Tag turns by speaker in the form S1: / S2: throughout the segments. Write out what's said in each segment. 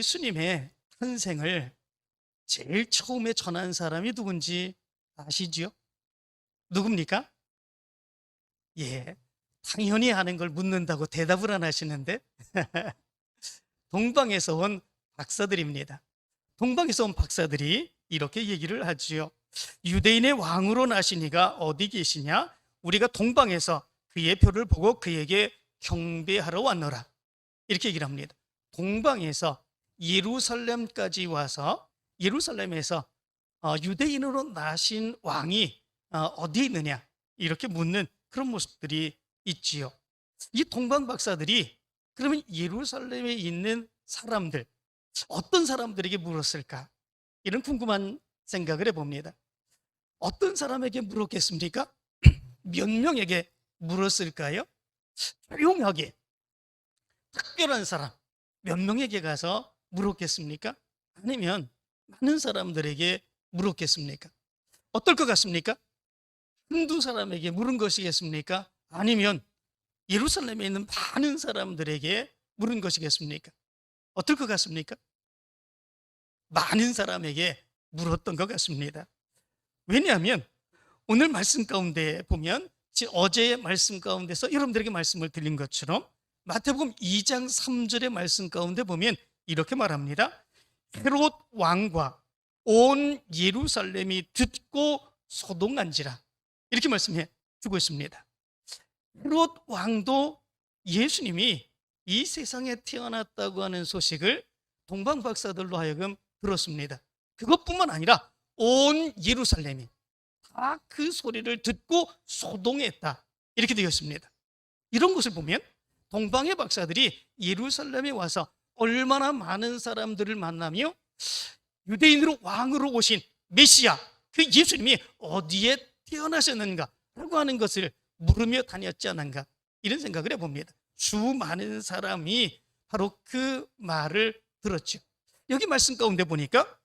S1: 예수님의 탄생을 제일 처음에 전한 사람이 누군지 아시지요? 누굽니까? 예, 당연히 아는 걸 묻는다고 대답을 안 하시는데 동방에서 온 박사들입니다. 동방에서 온 박사들이 이렇게 얘기를 하지요. 유대인의 왕으로 나시니가 어디 계시냐? 우리가 동방에서 그의 표를 보고 그에게 경배하러 왔노라. 이렇게 얘기를 합니다. 동방에서 예루살렘까지 와서 예루살렘에서 유대인으로 나신 왕이 어디에 있느냐 이렇게 묻는 그런 모습들이 있지요. 이 동방 박사들이 그러면 예루살렘에 있는 사람들, 어떤 사람들에게 물었을까? 이런 궁금한 생각을 해봅니다. 어떤 사람에게 물었겠습니까? 몇 명에게 물었을까요? 조용하게 특별한 사람 몇 명에게 가서 물었겠습니까? 아니면 많은 사람들에게 물었겠습니까? 어떨 것 같습니까? 한두 사람에게 물은 것이겠습니까? 아니면 예루살렘에 있는 많은 사람들에게 물은 것이겠습니까? 어떨 것 같습니까? 많은 사람에게 물었던 것 같습니다. 왜냐하면 오늘 말씀 가운데 보면 어제의 말씀 가운데서 여러분들에게 말씀을 드린 것처럼 마태복음 2장 3절의 말씀 가운데 보면 이렇게 말합니다. 헤롯 왕과 온 예루살렘이 듣고 소동한지라. 이렇게 말씀해 주고 있습니다. 헤롯 왕도 예수님이 이 세상에 태어났다고 하는 소식을 동방 박사들로 하여금 들었습니다. 그것뿐만 아니라 온 예루살렘이 다 그 소리를 듣고 소동했다. 이렇게 되어 있습니다. 이런 것을 보면 동방의 박사들이 예루살렘에 와서 얼마나 많은 사람들을 만나며 유대인으로 왕으로 오신 메시아 그 예수님이 어디에 태어나셨는가 라고 하는 것을 물으며 다녔지 않은가 이런 생각을 해봅니다. 수많은 사람이 바로 그 말을 들었죠. 여기 말씀 가운데 보니까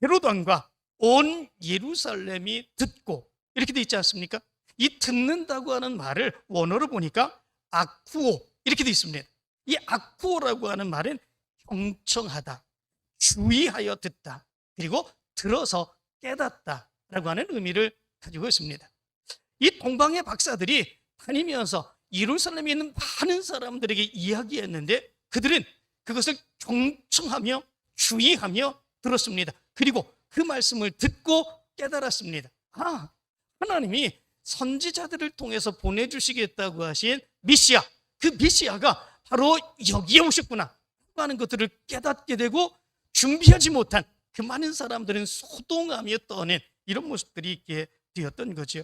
S1: 헤롯 왕과 온 예루살렘이 듣고 이렇게 돼 있지 않습니까? 이 듣는다고 하는 말을 원어로 보니까 아쿠오 이렇게 돼 있습니다. 이 아쿠오라고 하는 말은 경청하다, 주의하여 듣다, 그리고 들어서 깨닫다라고 하는 의미를 가지고 있습니다. 이 동방의 박사들이 다니면서 예루살렘에 있는 많은 사람들에게 이야기했는데 그들은 그것을 경청하며 주의하며 들었습니다. 그리고 그 말씀을 듣고 깨달았습니다. 하나님이 선지자들을 통해서 보내주시겠다고 하신 메시아, 그 메시아가 바로 여기에 오셨구나 하는 것들을 깨닫게 되고 준비하지 못한 그 많은 사람들은 소동하며 떠낸 이런 모습들이 있게 되었던 거죠.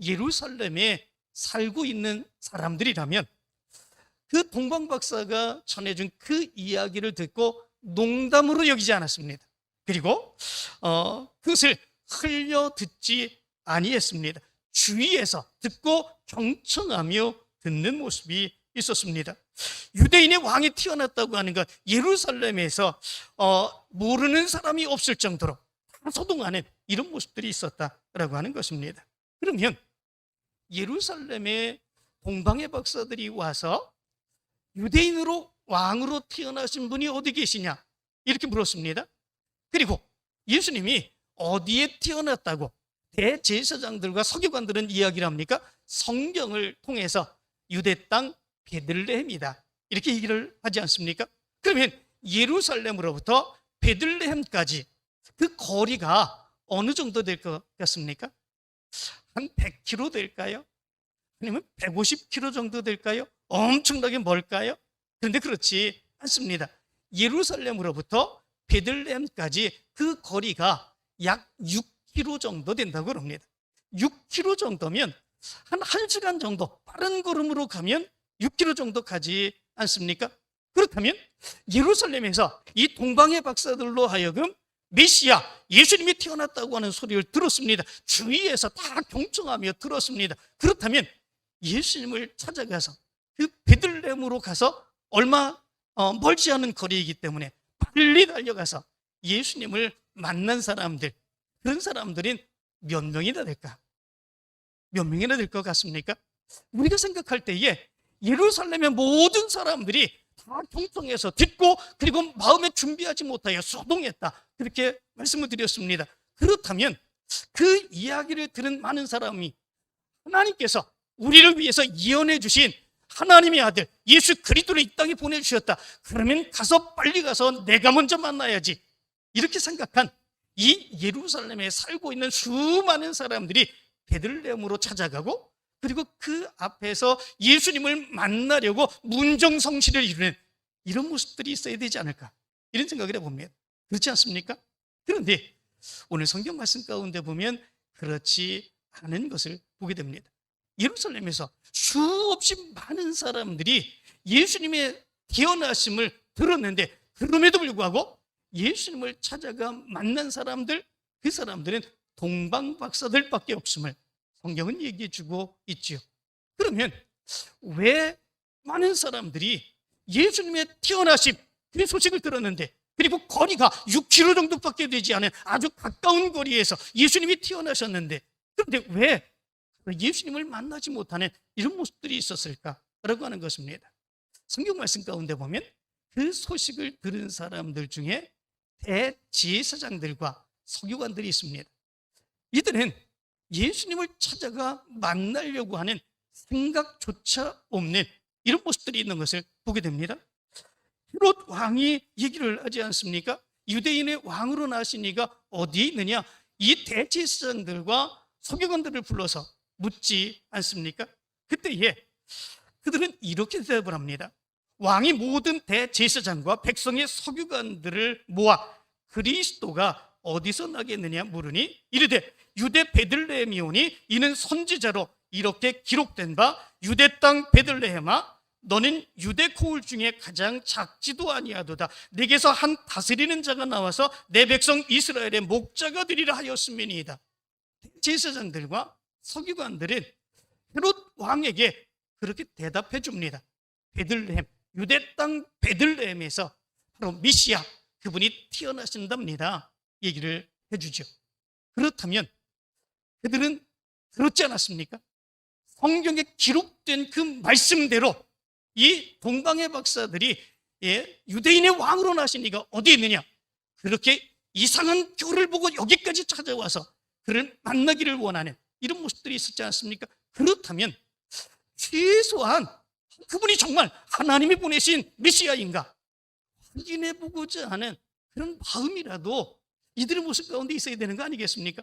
S1: 예루살렘에 살고 있는 사람들이라면 그 동방 박사가 전해준 그 이야기를 듣고 농담으로 여기지 않았습니다. 그리고 그것을 흘려 듣지 아니했습니다. 주위에서 듣고 경청하며 듣는 모습이 있었습니다. 유대인의 왕이 태어났다고 하는 것, 예루살렘에서 모르는 사람이 없을 정도로 다 소동하는 이런 모습들이 있었다라고 하는 것입니다. 그러면 예루살렘에 동방의 박사들이 와서 유대인으로 왕으로 태어나신 분이 어디 계시냐 이렇게 물었습니다. 그리고 예수님이 어디에 태어났다고 대제사장들과 서기관들은 이야기를 합니까? 성경을 통해서 유대 땅 베들레헴이다 이렇게 얘기를 하지 않습니까? 그러면 예루살렘으로부터 베들레헴까지 그 거리가 어느 정도 될 것 같습니까? 한 100km 될까요? 아니면 150km 정도 될까요? 엄청나게 멀까요? 그런데 그렇지 않습니다. 예루살렘으로부터 베들레헴까지 그 거리가 약 6km 정도 된다고 합니다. 6km 정도면 한 1시간 정도 빠른 걸음으로 가면 6km 정도 가지 않습니까? 그렇다면 예루살렘에서 이 동방의 박사들로 하여금 메시아 예수님이 태어났다고 하는 소리를 들었습니다. 주위에서 다 경청하며 들었습니다. 그렇다면 예수님을 찾아가서 그 베들레헴으로 가서 얼마 멀지 않은 거리이기 때문에 빨리 달려가서 예수님을 만난 사람들, 그런 사람들은 몇 명이나 될까? 몇 명이나 될 것 같습니까? 우리가 생각할 때에 예루살렘의 모든 사람들이 다 다 경청해서 듣고 그리고 마음에 준비하지 못하여 소동했다. 그렇게 말씀을 드렸습니다. 그렇다면 그 이야기를 들은 많은 사람이 하나님께서 우리를 위해서 예언해 주신 하나님의 아들 예수 그리스도를 이 땅에 보내주셨다. 그러면 빨리 가서 내가 먼저 만나야지. 이렇게 생각한 이 예루살렘에 살고 있는 수많은 사람들이 베들레헴으로 찾아가고 그리고 그 앞에서 예수님을 만나려고 문정성시를 이루는 이런 모습들이 있어야 되지 않을까, 이런 생각을 해봅니다. 그렇지 않습니까? 그런데 오늘 성경 말씀 가운데 보면 그렇지 않은 것을 보게 됩니다. 예루살렘에서 수없이 많은 사람들이 예수님의 태어나심을 들었는데 그럼에도 불구하고 예수님을 찾아가 만난 사람들, 그 사람들은 동방박사들밖에 없음을 성경은 얘기해 주고 있지요. 그러면 왜 많은 사람들이 예수님의 태어나심 그 소식을 들었는데 그리고 거리가 6km 정도밖에 되지 않은 아주 가까운 거리에서 예수님이 태어나셨는데 그런데 왜 예수님을 만나지 못하는 이런 모습들이 있었을까라고 하는 것입니다. 성경 말씀 가운데 보면 그 소식을 들은 사람들 중에 대제사장들과 서기관들이 있습니다. 이들은 예수님을 찾아가 만나려고 하는 생각조차 없는 이런 모습들이 있는 것을 보게 됩니다. 헤롯 왕이 얘기를 하지 않습니까? 유대인의 왕으로 나신 이가 어디에 있느냐? 이 대제사장들과 서기관들을 불러서 묻지 않습니까? 그때에 그들은 이렇게 대답을 합니다. 왕이 모든 대제사장과 백성의 서기관들을 모아 그리스도가 어디서 나겠느냐 물으니 이르되 유대 베들레헴이오니 이는 선지자로 이렇게 기록된 바 유대 땅 베들레헴아 너는 유대 코울 중에 가장 작지도 아니하도다. 내게서 한 다스리는 자가 나와서 내 백성 이스라엘의 목자가 되리라 하였음이니이다. 제사장들과 서기관들은 헤롯 왕에게 그렇게 대답해 줍니다. 베들레헴, 유대 땅 베들레헴에서 바로 메시아 그분이 태어나신답니다. 얘기를 해주죠. 그렇다면 그들은 들었지 않았습니까? 성경에 기록된 그 말씀대로 이 동방의 박사들이 유대인의 왕으로 나신 이가 어디 있느냐, 그렇게 이상한 결을 보고 여기까지 찾아와서 그를 만나기를 원하는 이런 모습들이 있었지 않습니까? 그렇다면 최소한 그분이 정말 하나님이 보내신 메시아인가 확인해보고자 하는 그런 마음이라도 이들의 모습 가운데 있어야 되는 거 아니겠습니까?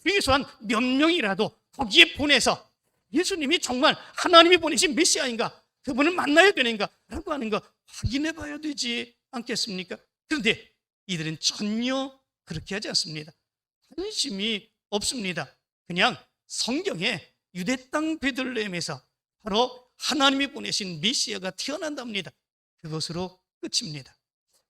S1: 최소한 몇 명이라도 거기에 보내서 예수님이 정말 하나님이 보내신 메시아인가, 그분을 만나야 되는가 라고 하는 거 확인해 봐야 되지 않겠습니까? 그런데 이들은 전혀 그렇게 하지 않습니다. 관심이 없습니다. 그냥 성경에 유대 땅 베들레헴에서 바로 하나님이 보내신 메시아가 태어난답니다. 그것으로 끝입니다.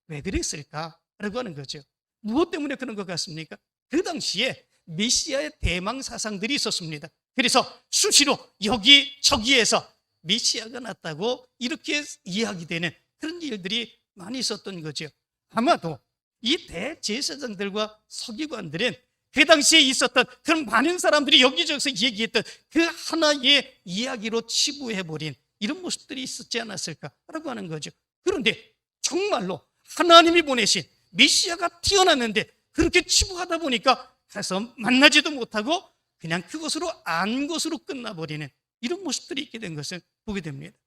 S1: 왜 그랬을까라고 하는 거죠. 무엇 때문에 그런 것 같습니까? 그 당시에 메시아의 대망 사상들이 있었습니다. 그래서 수시로 여기저기에서 메시아가 났다고 이렇게 이야기되는 그런 일들이 많이 있었던 거죠. 아마도 이 대제사장들과 서기관들은 그 당시에 있었던 그런 많은 사람들이 여기저기서 얘기했던 그 하나의 이야기로 치부해버린 이런 모습들이 있었지 않았을까라고 하는 거죠. 그런데 정말로 하나님이 보내신 메시아가 태어났는데 그렇게 치부하다 보니까 가서 만나지도 못하고 그냥 그것으로 안 것으로 끝나버리는 이런 모습들이 있게 된 것을 보게 됩니다.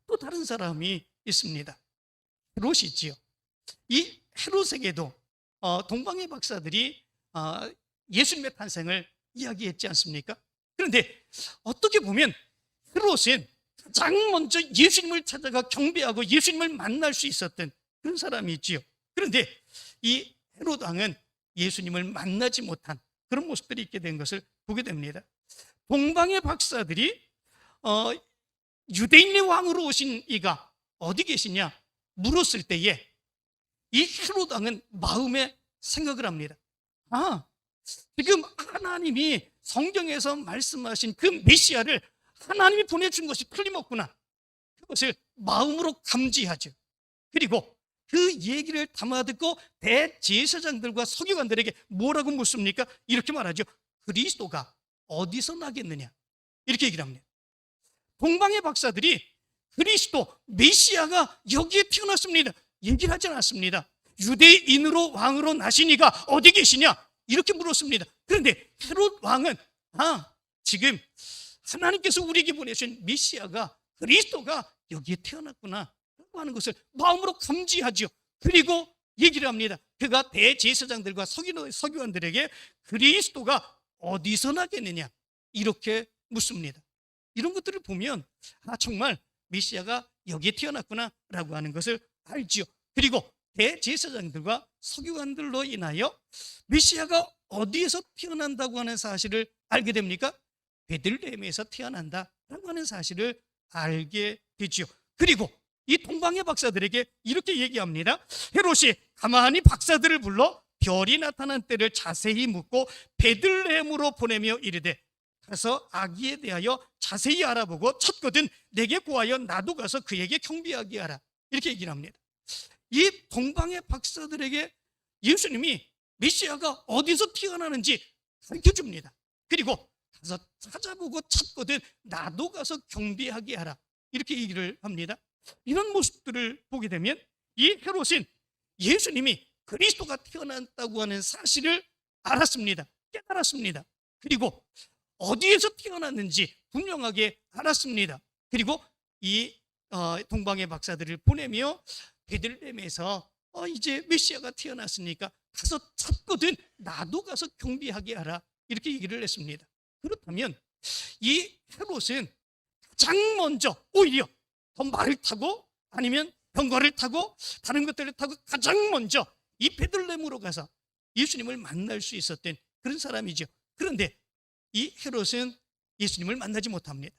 S1: 또 다른 사람이 있습니다. 헤롯이지요. 이 헤롯에게도 동방의 박사들이 예수님의 탄생을 이야기했지 않습니까? 그런데 어떻게 보면 헤롯은 가장 먼저 예수님을 찾아가 경배하고 예수님을 만날 수 있었던 그런 사람이 있지요. 그런데 이 헤롯 왕은 예수님을 만나지 못한 그런 모습들이 있게 된 것을 보게 됩니다. 동방의 박사들이 유대인의 왕으로 오신 이가 어디 계시냐 물었을 때에 이 헤롯 왕은 마음에 생각을 합니다. 지금 하나님이 성경에서 말씀하신 그 메시아를 하나님이 보내준 것이 틀림없구나. 그것을 마음으로 감지하죠. 그리고 그 얘기를 담아듣고 대제사장들과 서기관들에게 뭐라고 묻습니까? 이렇게 말하죠. 그리스도가 어디서 나겠느냐? 이렇게 얘기를 합니다. 동방의 박사들이 그리스도 메시아가 여기에 태어났습니다. 얘기를 하지 않았습니다. 유대인으로 왕으로 나시니가 어디 계시냐? 이렇게 물었습니다. 그런데 헤롯 왕은 지금 하나님께서 우리에게 보내신 메시아가 그리스도가 여기에 태어났구나 라고 하는 것을 마음으로 감지하죠. 그리고 얘기를 합니다. 그가 대제사장들과 서기관들에게 그리스도가 어디서 나겠느냐 이렇게 묻습니다. 이런 것들을 보면 정말 메시아가 여기에 태어났구나 라고 하는 것을 알지요. 그리고 대제사장들과 서기관들로 인하여 메시아가 어디에서 태어난다고 하는 사실을 알게 됩니까? 베들레헴에서 태어난다라고 하는 사실을 알게 되지요. 그리고 이 동방의 박사들에게 이렇게 얘기합니다. 헤롯이 가만히 박사들을 불러 별이 나타난 때를 자세히 묻고 베들레헴으로 보내며 이르되 가서 아기에 대하여 자세히 알아보고 쳤거든 내게 구하여 나도 가서 그에게 경배하게 하라. 이렇게 얘기를 합니다. 이 동방의 박사들에게 예수님이 메시아가 어디서 태어나는지 가르쳐줍니다. 그리고 가서 찾아보고 찾거든 나도 가서 경배하게 하라. 이렇게 얘기를 합니다. 이런 모습들을 보게 되면 이 헤롯은 예수님이 그리스도가 태어났다고 하는 사실을 알았습니다. 깨달았습니다. 그리고 어디에서 태어났는지 분명하게 알았습니다. 그리고 이 동방의 박사들을 보내며 베들레헴에서 이제 메시아가 태어났으니까 가서 찾거든 나도 가서 경배하게 하라. 이렇게 얘기를 했습니다. 그렇다면 이 헤롯은 가장 먼저 오히려 더 말을 타고 아니면 병거를 타고 다른 것들을 타고 가장 먼저 이 베들레헴으로 가서 예수님을 만날 수 있었던 그런 사람이죠. 그런데 이 헤롯은 예수님을 만나지 못합니다.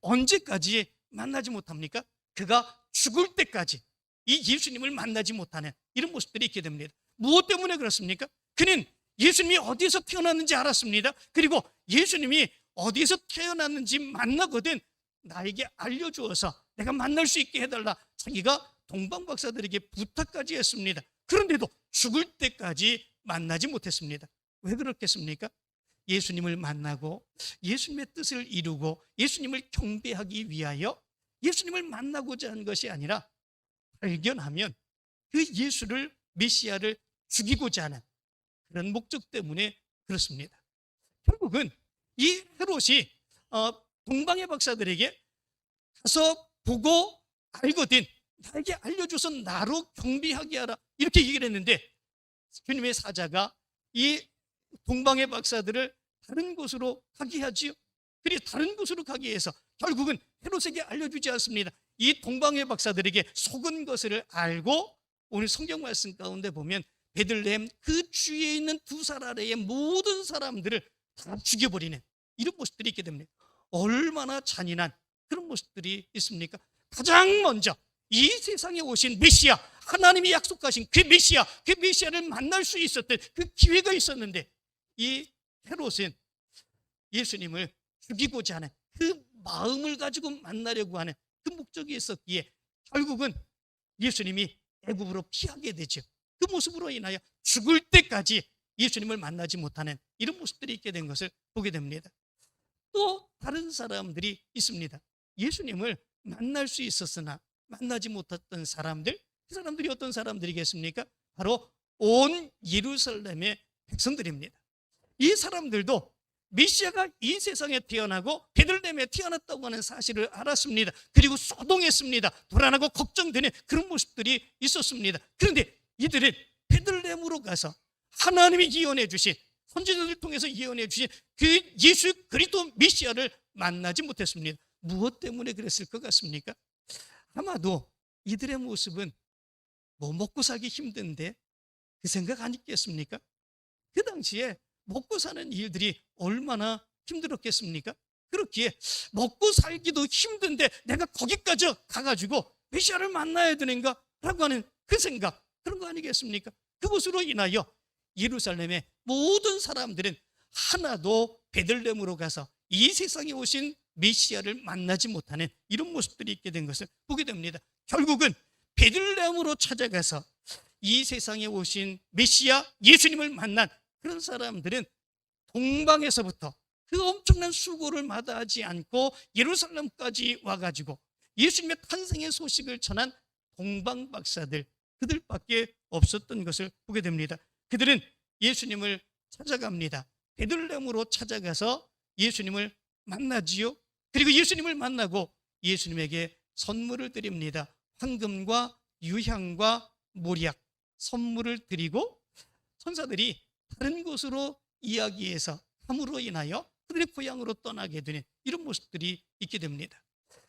S1: 언제까지 만나지 못합니까? 그가 죽을 때까지 이 예수님을 만나지 못하는 이런 모습들이 있게 됩니다. 무엇 때문에 그렇습니까? 그는 예수님이 어디에서 태어났는지 알았습니다. 그리고 예수님이 어디에서 태어났는지 만나거든 나에게 알려주어서 내가 만날 수 있게 해달라. 자기가 동방박사들에게 부탁까지 했습니다. 그런데도 죽을 때까지 만나지 못했습니다. 왜 그렇겠습니까? 예수님을 만나고 예수님의 뜻을 이루고 예수님을 경배하기 위하여 예수님을 만나고자 한 것이 아니라 발견하면 그 예수를 메시아를 죽이고자 하는 그런 목적 때문에 그렇습니다. 결국은 이 헤롯이 동방의 박사들에게 가서 보고 알거든 나에게 알려줘서 나로 경배하게 하라 이렇게 얘기를 했는데 주님의 사자가 이 동방의 박사들을 다른 곳으로 가게 하지요. 그리고 다른 곳으로 가게 해서 결국은 헤롯에게 알려주지 않습니다. 이 동방의 박사들에게 속은 것을 알고 오늘 성경 말씀 가운데 보면 베들레헴 그 주위에 있는 두 살 아래의 모든 사람들을 다 죽여버리는 이런 모습들이 있게 됩니다. 얼마나 잔인한 그런 모습들이 있습니까? 가장 먼저 이 세상에 오신 메시아, 하나님이 약속하신 그 메시아를 만날 수 있었던 그 기회가 있었는데 이 헤롯은 예수님을 죽이고자 하는 그 마음을 가지고 만나려고 하는 그 목적이 있었기에 결국은 예수님이 애굽으로 피하게 되죠. 그 모습으로 인하여 죽을 때까지 예수님을 만나지 못하는 이런 모습들이 있게 된 것을 보게 됩니다. 또 다른 사람들이 있습니다. 예수님을 만날 수 있었으나 만나지 못했던 사람들, 그 사람들이 어떤 사람들이겠습니까? 바로 온 예루살렘의 백성들입니다. 이 사람들도 메시아가 이 세상에 태어나고 베들레헴에 태어났다고 하는 사실을 알았습니다. 그리고 소동했습니다. 불안하고 걱정되는 그런 모습들이 있었습니다. 그런데 이들은 베들레헴으로 가서 하나님이 예언해 주신 선지자들을 통해서 예언해 주신 그 예수 그리스도 메시아를 만나지 못했습니다. 무엇 때문에 그랬을 것 같습니까? 아마도 이들의 모습은 먹고 살기 힘든데 그 생각 아니겠습니까? 그 당시에 먹고 사는 일들이 얼마나 힘들었겠습니까? 그렇기에 먹고 살기도 힘든데 내가 거기까지 가가지고 메시아를 만나야 되는가? 라고 하는 그 생각, 그런 거 아니겠습니까? 그것으로 인하여 예루살렘의 모든 사람들은 하나도 베들레헴으로 가서 이 세상에 오신 메시아를 만나지 못하는 이런 모습들이 있게 된 것을 보게 됩니다. 결국은 베들레헴으로 찾아가서 이 세상에 오신 메시아 예수님을 만난 그런 사람들은 동방에서부터 그 엄청난 수고를 마다하지 않고 예루살렘까지 와가지고 예수님의 탄생의 소식을 전한 동방 박사들, 그들밖에 없었던 것을 보게 됩니다. 그들은 예수님을 찾아갑니다. 베들레헴으로 찾아가서 예수님을 만나지요. 그리고 예수님을 만나고 예수님에게 선물을 드립니다. 황금과 유향과 모략, 선물을 드리고 천사들이 다른 곳으로 이야기해서 함으로 인하여 그들의 고향으로 떠나게 되는 이런 모습들이 있게 됩니다.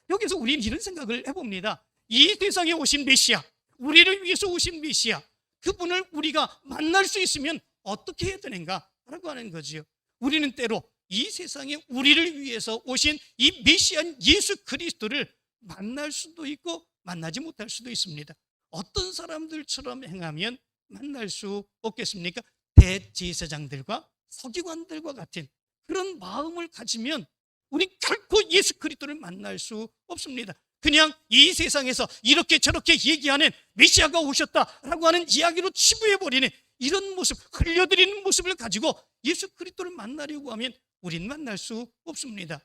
S1: 여기서 우리는 이런 생각을 해봅니다. 이 세상에 오신 메시아, 우리를 위해서 오신 메시아, 그분을 우리가 만날 수 있으면 어떻게 해야 되는가 라고 하는 거지요. 우리는 때로 이 세상에 우리를 위해서 오신 이 메시아인 예수 그리스도를 만날 수도 있고 만나지 못할 수도 있습니다. 어떤 사람들처럼 행하면 만날 수 없겠습니까? 대제사장들과 서기관들과 같은 그런 마음을 가지면 우리 결코 예수 그리스도를 만날 수 없습니다. 그냥 이 세상에서 이렇게 저렇게 얘기하는 메시아가 오셨다라고 하는 이야기로 치부해버리는 이런 모습, 흘려드리는 모습을 가지고 예수 그리스도를 만나려고 하면 우린 만날 수 없습니다.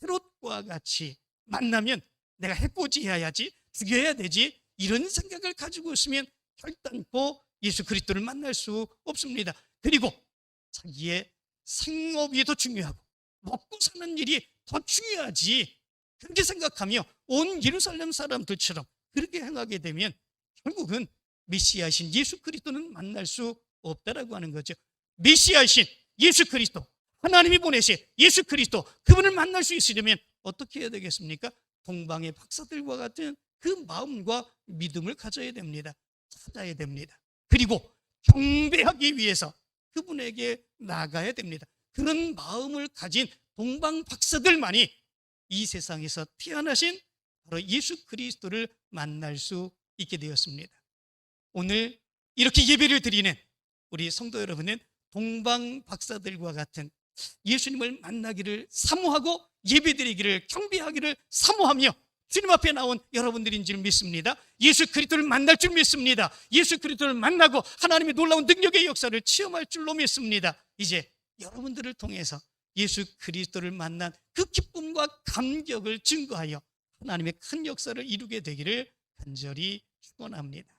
S1: 헤롯과 같이 만나면 내가 해코지해야지, 죽여야 되지, 이런 생각을 가지고 있으면 결단코 예수 그리스도를 만날 수 없습니다. 그리고 자기의 생업이 더 중요하고 먹고 사는 일이 더 중요하지, 그렇게 생각하며 온 예루살렘 사람들처럼 그렇게 행하게 되면 결국은 메시아이신 예수 그리스도는 만날 수 없다라고 하는 거죠. 메시아이신 예수 그리스도, 하나님이 보내신 예수 그리스도, 그분을 만날 수 있으려면 어떻게 해야 되겠습니까? 동방의 박사들과 같은 그 마음과 믿음을 가져야 됩니다. 찾아야 됩니다. 그리고 경배하기 위해서 그분에게 나가야 됩니다. 그런 마음을 가진 동방 박사들만이 이 세상에서 태어나신 바로 예수 그리스도를 만날 수 있게 되었습니다. 오늘 이렇게 예배를 드리는 우리 성도 여러분은 동방 박사들과 같은 예수님을 만나기를 사모하고 예배드리기를, 경배하기를 사모하며 주님 앞에 나온 여러분들인 줄 믿습니다. 예수 그리스도를 만날 줄 믿습니다. 예수 그리스도를 만나고 하나님의 놀라운 능력의 역사를 체험할 줄로 믿습니다. 이제 여러분들을 통해서 예수 그리스도를 만난 그 기쁨과 감격을 증거하여 하나님의 큰 역사를 이루게 되기를 간절히 축원합니다.